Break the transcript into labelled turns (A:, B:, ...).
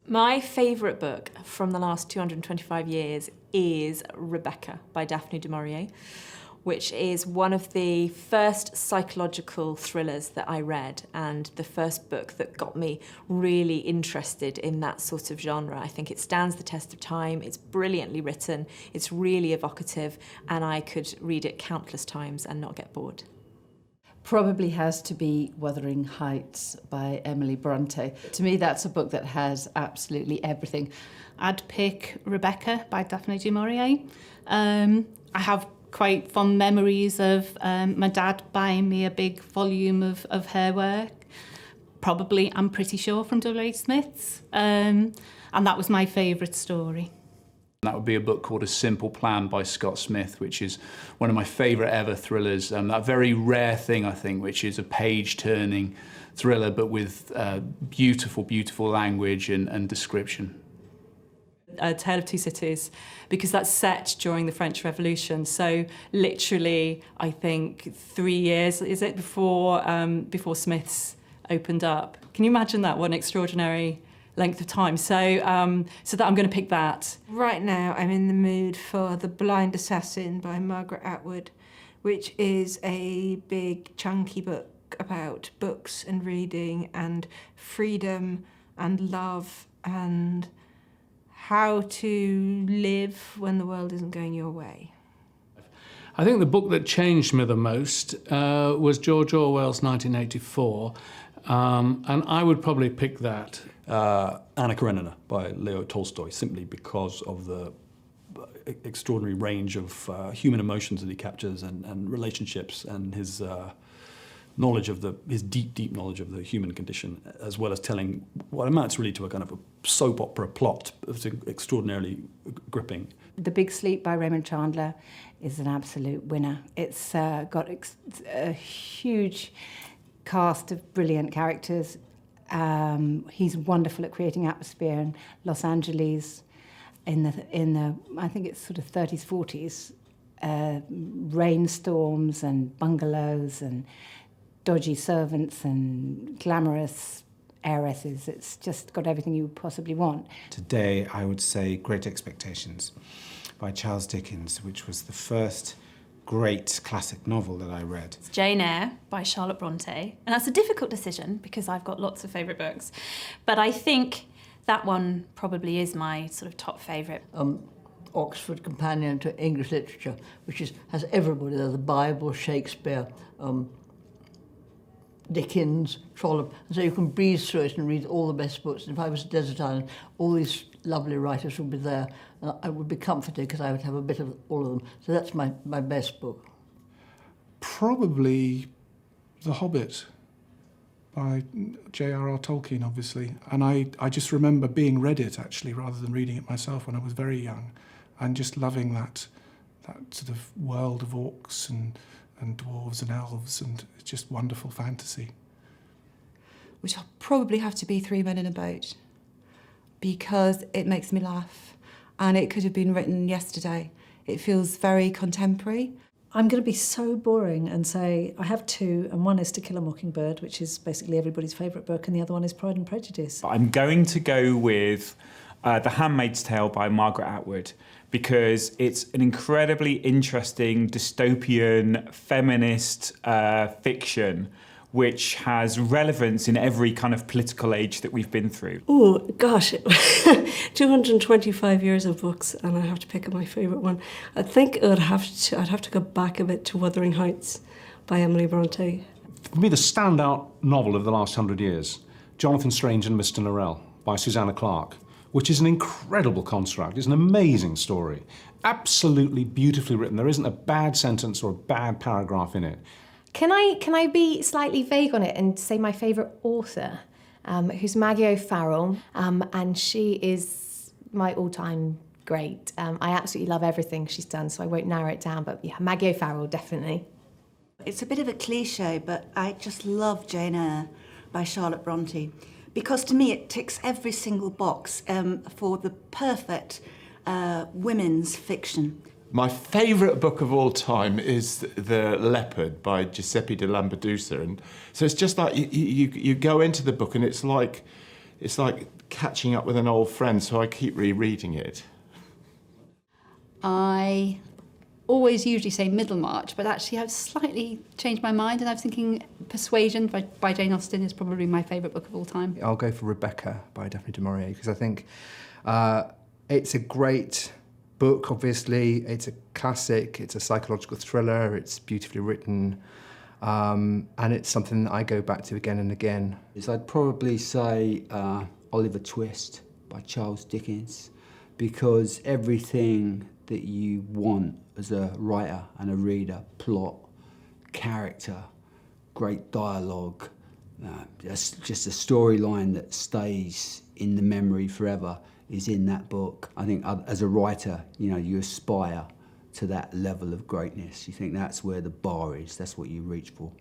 A: My favourite book from the last 225 years is Rebecca by Daphne du Maurier, which is one of the first psychological thrillers that I read and the first book that got me really interested in that sort of genre. I think it stands the test of time, it's brilliantly written, it's really evocative, and I could read it countless times and not get bored.
B: Probably has to be Wuthering Heights by Emily Bronte. To me, that's a book that has absolutely everything.
C: I'd pick Rebecca by Daphne du Maurier. I have quite fond memories of my dad buying me a big volume of her work. Probably, I'm pretty sure, from WHSmith's. And that was my favourite story.
D: That would be a book called A Simple Plan by Scott Smith, which is one of my favourite ever thrillers. That very rare thing, I think, which is a page-turning thriller, but with beautiful, beautiful language and description.
E: A Tale of Two Cities, because that's set during the French Revolution. So literally, I think 3 years, is it, before Smith's opened up. Can you imagine that? What an extraordinary length of time. So that I'm going to pick that.
F: Right now, I'm in the mood for The Blind Assassin by Margaret Atwood, which is a big, chunky book about books and reading and freedom and love and how to live when the world isn't going your way.
G: I think the book that changed me the most was George Orwell's 1984, and I would probably pick that.
H: Anna Karenina by Leo Tolstoy, simply because of the extraordinary range of human emotions that he captures and relationships and his knowledge of his deep knowledge of the human condition, as well as telling what amounts really to a kind of a soap opera plot. It's extraordinarily gripping.
B: The Big Sleep by Raymond Chandler is an absolute winner. It's got a huge cast of brilliant characters. He's wonderful at creating atmosphere in Los Angeles in the I think it's sort of 30s, 40s, rainstorms and bungalows and dodgy servants and glamorous heiresses. It's just got everything you would possibly want.
I: Today, I would say Great Expectations by Charles Dickens, which was the first great classic novel that I read.
J: It's Jane Eyre by Charlotte Bronte. And that's a difficult decision because I've got lots of favourite books. But I think that one probably is my sort of top favourite.
K: Oxford Companion to English Literature, which has everybody there, the Bible, Shakespeare, Dickens, Trollope, and so you can breeze through it and read all the best books. And if I was a desert island, all these lovely writers would be there, and I would be comforted because I would have a bit of all of them. So that's my best book.
G: Probably The Hobbit by Jrr Tolkien, obviously. And I just remember being read it, actually, rather than reading it myself when I was very young, and just loving that sort of world of orcs and dwarves and elves, and it's just wonderful fantasy.
L: Which will probably have to be Three Men in a Boat, because it makes me laugh, and it could have been written yesterday. It feels very contemporary.
M: I'm going to be so boring and say I have two, and one is To Kill a Mockingbird, which is basically everybody's favourite book, and the other one is Pride and Prejudice.
N: I'm going to go with The Handmaid's Tale by Margaret Atwood, because it's an incredibly interesting dystopian feminist fiction which has relevance in every kind of political age that we've been through.
M: Oh, gosh, 225 years of books, and I have to pick my favourite one. I think I'd have to go back a bit to Wuthering Heights by Emily Bronte.
O: For me, the standout novel of the last 100 years, Jonathan Strange and Mr. Norrell by Suzannah Clarke, which is an incredible construct. It's an amazing story. Absolutely beautifully written. There isn't a bad sentence or a bad paragraph in it.
P: Can I be slightly vague on it and say my favourite author, who's Maggie O'Farrell, and she is my all-time great. I absolutely love everything she's done, so I won't narrow it down, but yeah, Maggie O'Farrell, definitely.
Q: It's a bit of a cliche, but I just love Jane Eyre by Charlotte Bronte, because to me it ticks every single box for the perfect women's fiction.
R: My favourite book of all time is The Leopard by Giuseppe de Lampedusa, and so it's just like you go into the book and it's like catching up with an old friend, so I keep rereading it.
S: I always usually say Middlemarch, but actually I've slightly changed my mind, and I was thinking Persuasion by Jane Austen is probably my favourite book of all time.
T: I'll go for Rebecca by Daphne du Maurier, because I think it's a great book, obviously. It's a classic, it's a psychological thriller, it's beautifully written, and it's something that I go back to again and again.
U: I'd probably say Oliver Twist by Charles Dickens, because everything that you want as a writer and a reader, plot, character, great dialogue, just a storyline that stays in the memory forever is in that book. I think as a writer, you aspire to that level of greatness. You think that's where the bar is, that's what you reach for.